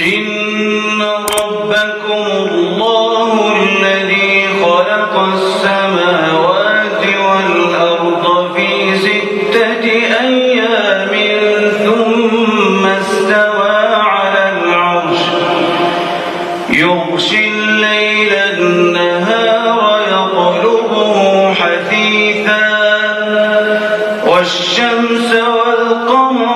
إن ربكم الله الذي خلق السماوات والأرض في 6 أيام ثم استوى على العرش يغشي الليل النهار يطلبه حثيثا والشمس والقمر